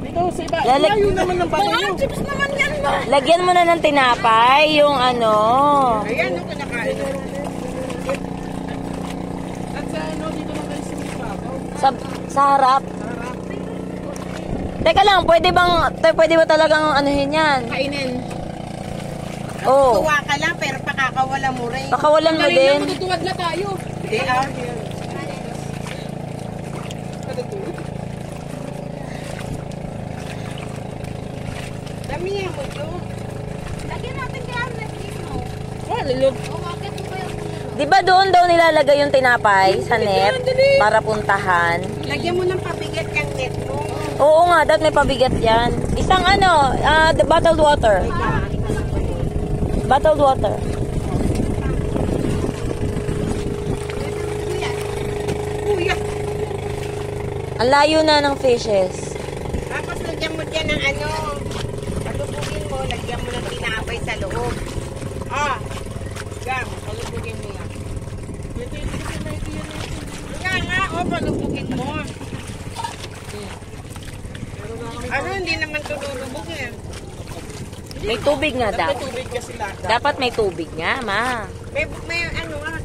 Dito sa iba. Layo naman ng bahay nyo. Chips naman yan ba? Lagyan mo na ng tinapay, yung ano. Ayan, yung kinakain. At sa ano, dito na kayo Sa harap. Teka lang, pwede ba talagang anuhin yan? Kainin. Oo. Tuwa ka lang, pero pakakawala mo rin. Pakawalan mo din. Matutuwad na tayo. Hindi ah. Damihan mo ito. Lagyan natin kaya mo. Oh, lulog. Bakit mo ba yung Di ba doon daw nilalagay yung tinapay sa net para puntahan? Lagyan mo ng pabigat yung net mo. Oo nga, dapat may pabigat yan. Isang ano, the bottled water. Bottled water. Kuya. Ang layo na ng fishes. Tapos lagyan mo dyan ng ano. Palubugin mo, lagyan mo ng tinapay sa loob. Ah. Gam, palubugin mo yan. Kaya nga, palubugin mo. Ano, hindi naman tululubog eh. May tubig nga daw. Tubig kasi lahat. Dapat may tubig nga, ma. May ano nga.